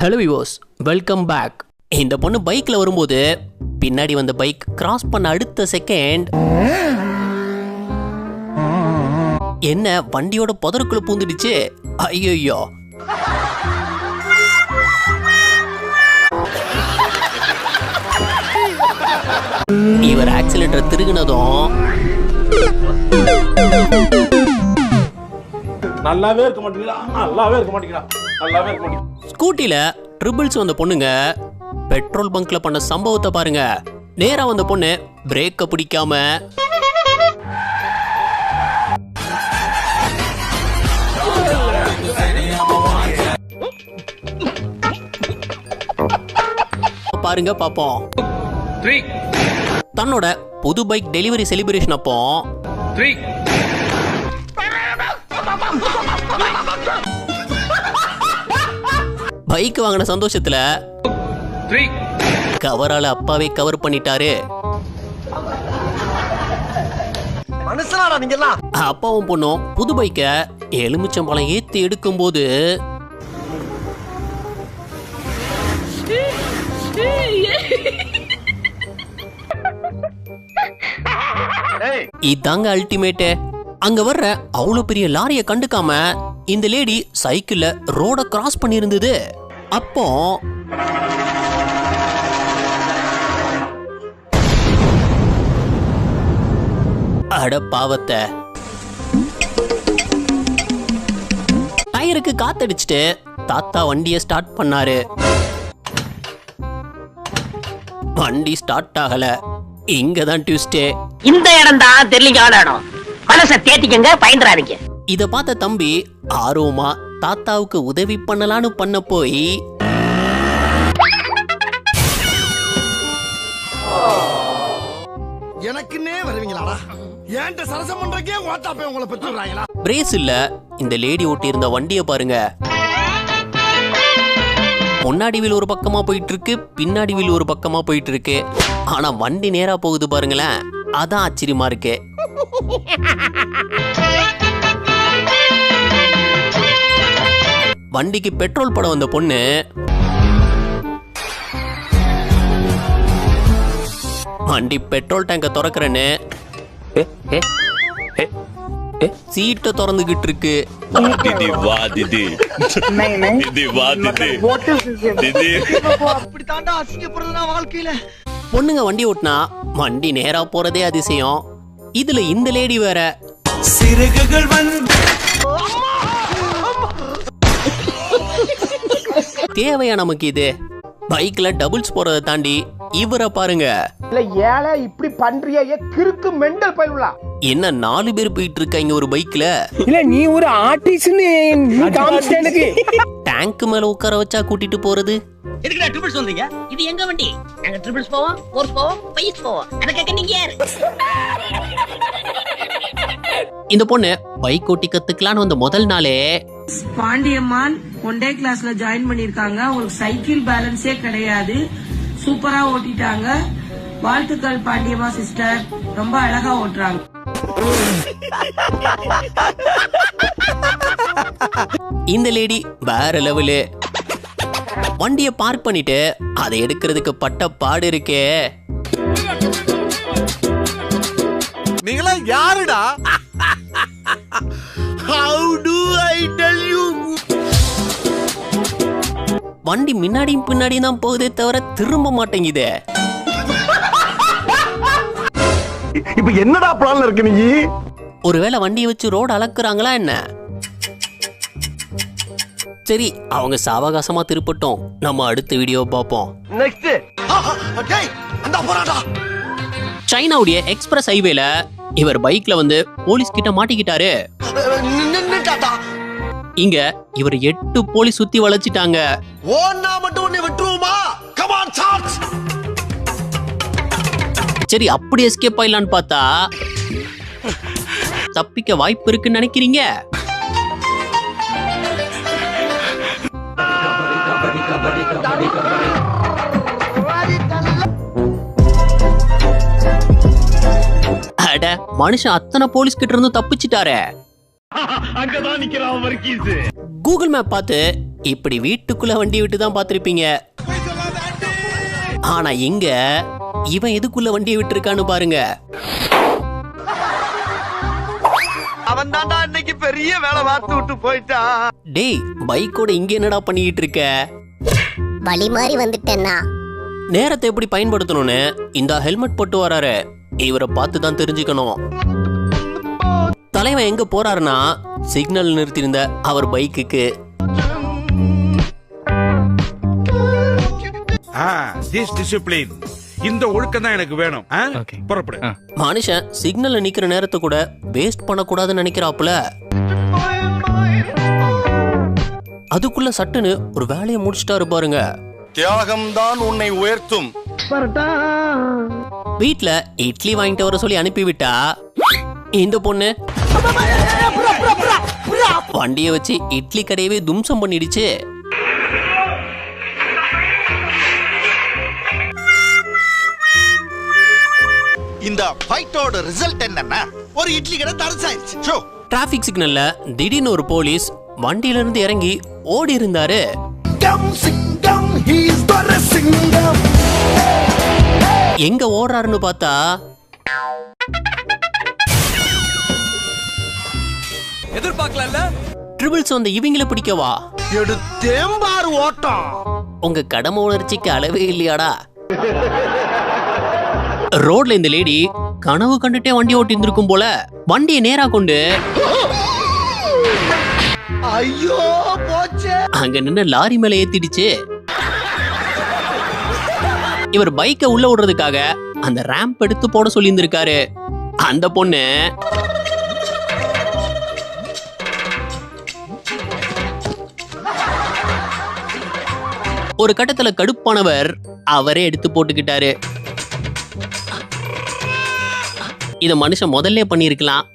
Hello viewers, welcome back. இந்த பொண்ணு பைக்கில் வரும்போது பின்னாடி வந்த பைக் கிராஸ் பண்ண அடுத்த செகண்ட் என்ன வண்டியோட புதருக்குள்ள பூந்துடுச்சு. ஐயோ, இவர் ஆக்சிலேட்டர் திருகுனதும் நல்லாவே இருக்க மாட்டீங்களா. ஸ்கூட்டில ட்ரிபிள்ஸ் வந்த பொண்ணுங்க பெட்ரோல் பங்க்ல பண்ண சம்பவத்தை பாருங்க. நேரா வந்த பொண்ணு பிரேக்க பிடிக்காம பாருங்க பாப்போம். தன்னோட புது பைக் டெலிவரி செலிப்ரேஷன் அப்போ பைக் வாங்கின சந்தோஷத்துல கவரால அப்பாவே கவர் பண்ணிட்டாரு. அப்பாவும் பொண்ணும் புது பைக்க எலுமிச்சம்பழம் ஏத்தி எடுக்கும் போது இதாங்க அல்டிமேட். அங்க வர்ற அவ்வளவு பெரிய லாரிய கண்டுக்காம இந்த லேடி சைக்கிள்ல ரோட கிராஸ் பண்ணி இருந்தது. அப்போ அட பாவத்தை, டயருக்கு காத்தடிச்சுட்டு தாத்தா வண்டியை ஸ்டார்ட் பண்ணாரு. வண்டி ஸ்டார்ட் ஆகல. இங்கதான் ட்விஸ்டே. இந்த இடம் தான் தெரியல இடம். மனசை தேத்திக்கங்க, பயந்துறாதீங்க. இத பார்த்த தம்பி ஆர்வமா தாத்தாவுக்கு உதவி பண்ணலான்னு பண்ண போய் எனக்குன்னே வருவீங்களாடா? ஏன்ட்ட சரசம் பண்றக்கே ஓட்டாப்பே உங்களை பெற்றுறாங்களா? பிரேஸ் இல்ல. இந்த லேடி ஓட்டி இருந்த வண்டியை பாருங்க. முன்னாடி வீல் ஒரு பக்கமா போயிட்டு இருக்கு, பின்னாடி வீல் ஒரு பக்கமா போயிட்டு இருக்கு. ஆனா வண்டி நேரா போகுது பாருங்களேன். அதான் ஆச்சரியமா இருக்கு. வண்டிக்கு பெட்ரோல் போட வந்த பொண்ணு வண்டி பெட்ரோல் டேங்க திறக்கிறேன்னு சீட்டை திறந்துகிட்டு இருக்கு. பொண்ணுங்க வண்டி ஓட்டினா வண்டி நேரா போறதே அதிசயம். இதுல இந்த லேடி வேற சிறகுகள் தேவையா நமக்கு இது? பைக்ல டபுள்ஸ் போறதை தாண்டி இவரை பாருங்க. ஏழை இப்படி பண்றியே, கிறுக்கு மெண்டல் பயிலுலா. என்ன 4 பேர் போயிட்டு இருக்காங்க ஒரு பைக்ல. இல்ல நீ ஒரு ஆர்டிஸ்ட்னு காமிச்சிட்டேனுக்கு. டேங்க் மேல உட்கார வச்சா கூட்டிட்டு போறது. எதுக்குடா ட்ரிபிள்ஸ் வந்தீங்க? இது எங்க வண்டி. நாங்க ட்ரிபிள்ஸ் போவோம், ஃபோர்ஸ் போவோம், பைஸ் போவோம். அத கேக்க நீங்க யாரு? இந்த பொண்ணு பைக் ஓட்டி கத்துக்கலான்னு வந்த முதல் நாளே பாண்டியம்மாள் ஒன்டே கிளாஸ்ல ஜாயின் பண்ணிருக்காங்க. உங்களுக்கு சைக்கிள் பேலன்ஸே கிடையாது, சூப்பரா ஓட்டிட்டாங்க. வாழ்த்துக்கள் பாண்டியம்மா சிஸ்டர், ரொம்ப அழகா ஓட்டுறாங்க. இந்த லேடி வேற லெவலு. வண்டியை பார்க் பண்ணிட்டு அதை எடுக்கிறதுக்கு பட்ட பாடு இருக்கே. நீங்களா யாருடா? How do I tell you? வண்டி முன்னாடியும் பின்னாடியும் தான் போகுதே தவிர திரும்ப மாட்டேங்குதே. இப்ப என்னடா பிளான்ல இருக்கு நீ? ஒருவேளை வண்டியை வச்சு ரோடு அளக்குறாங்களா என்ன? சரி, அவங்க சாவகாசமா திருப்பட்டும். நம்ம அடுத்த வீடியோ பார்ப்போம். நெக்ஸ்ட் டேய் அந்த போறாடா. சைனாவுடைய எக்ஸ்பிரஸ் ஹைவேல இவர் பைக்ல வந்து போலீஸ் கிட்ட மாட்டிக்கிட்டாரு. நின்னுட்டாடா. இங்க இவர் 8 போலீஸ் சுத்தி வளைச்சிட்டாங்க. ஓன்னா மட்டும் உன்னை விட்டுருவோமா? Come on charge. சரி, அப்படி எஸ்கேப் ஆயிடலான்னு பார்த்தா தப்பிக்க வாய்ப்பு இருக்குன்னு நினைக்கிறீங்க? அட, மனுஷன் அத்தனை போலீஸ் கிட்ட இருந்து தப்பிச்சிட்டாரே. அங்கதான் நிக்கிறான் வர்கீஸ். கூகுள் மேப் பார்த்து இப்படி வீட்டுக்குள்ள வண்டி விட்டு தான் பார்த்திருப்பீங்க. ஆனா இங்க இவன் எதுக்குள்ள வண்டியை விட்டுருக்கான்னு பாருங்க. அவன் தான்டா இன்னைக்கு பெரிய வேலை பார்த்து விட்டு போயிட்டான். டேய், பைக்கோட இங்க என்னடா பண்ணிட்டு இருக்க? வழி மாறி வந்துட்டேன்னா. நேரத்தை எப்படி பயன்படுத்தணும்னு இந்த ஹெல்மெட் போட்டு வராரு. இவரை பார்த்து தான் தெரிஞ்சுக்கணும். தலைவன் எங்க போறாருன்னா சிக்னல் நிறுத்தியிருந்த அவர் பைக்குக்கு. டிசிப்ளின், இந்த ஒழுக்கம் தான் எனக்கு வேணும். புறப்படு. மனுஷன் சிக்னல்ல நிக்கிற நேரத்தை கூட வேஸ்ட் பண்ணக்கூடாதுன்னு நினைக்கிறாப்புல. அதுக்குள்ள சட்டுன்னு ஒரு வேலையை முடிச்சிட்டாரு பாருங்க. தியாகம் தான் உன்னை உயர்த்தும். வீட்ல இட்லி வாங்கிட்டு வர சொல்லி அனுப்பிவிட்டா இந்த பொண்ணு வண்டியை வச்சு இட்லி கடையவே தும்சம் பண்ணிடுச்சு. இந்த ஃபைட்டோட ரிசல்ட் என்னன்னா ஒரு இட்லி கடை தரசாயிருச்சு. டிராபிக் சிக்னல்ல திடீர்னு ஒரு போலீஸ் வண்டியில இருந்து இறங்கி ஓடி இருந்தாரு. எங்க ஓடுறாருன்னு பார்த்தா எதிர்பார்க்கல. ட்ரிபிள்ஸ் வந்து இவங்கள பிடிக்கவா? எடுத்தேம்பார் ஓட்டம். உங்க கடமை உணர்ச்சிக்கு அளவே இல்லையாடா? ரோட்ல இந்த லேடி கனவு கண்டுட்டே வண்டி ஓட்டி இருந்திருக்கும் போல. வண்டியை நேரா கொண்டு ஐயோ போச்சே. அங்க நின்று லாரி மேல ஏத்திடுச்சு. இவர் பைக்கை உள்ள விடுறதுக்காக அந்த ரேம்ப் எடுத்து போட சொல்லி இருந்திருக்காரு. அந்த பொண்ணு ஒரு கட்டத்துல கடுப்பானவர் அவரே எடுத்து போட்டுக்கிட்டாரு. இத மனுஷன் முதல்ல பண்ணிருக்கலாம்.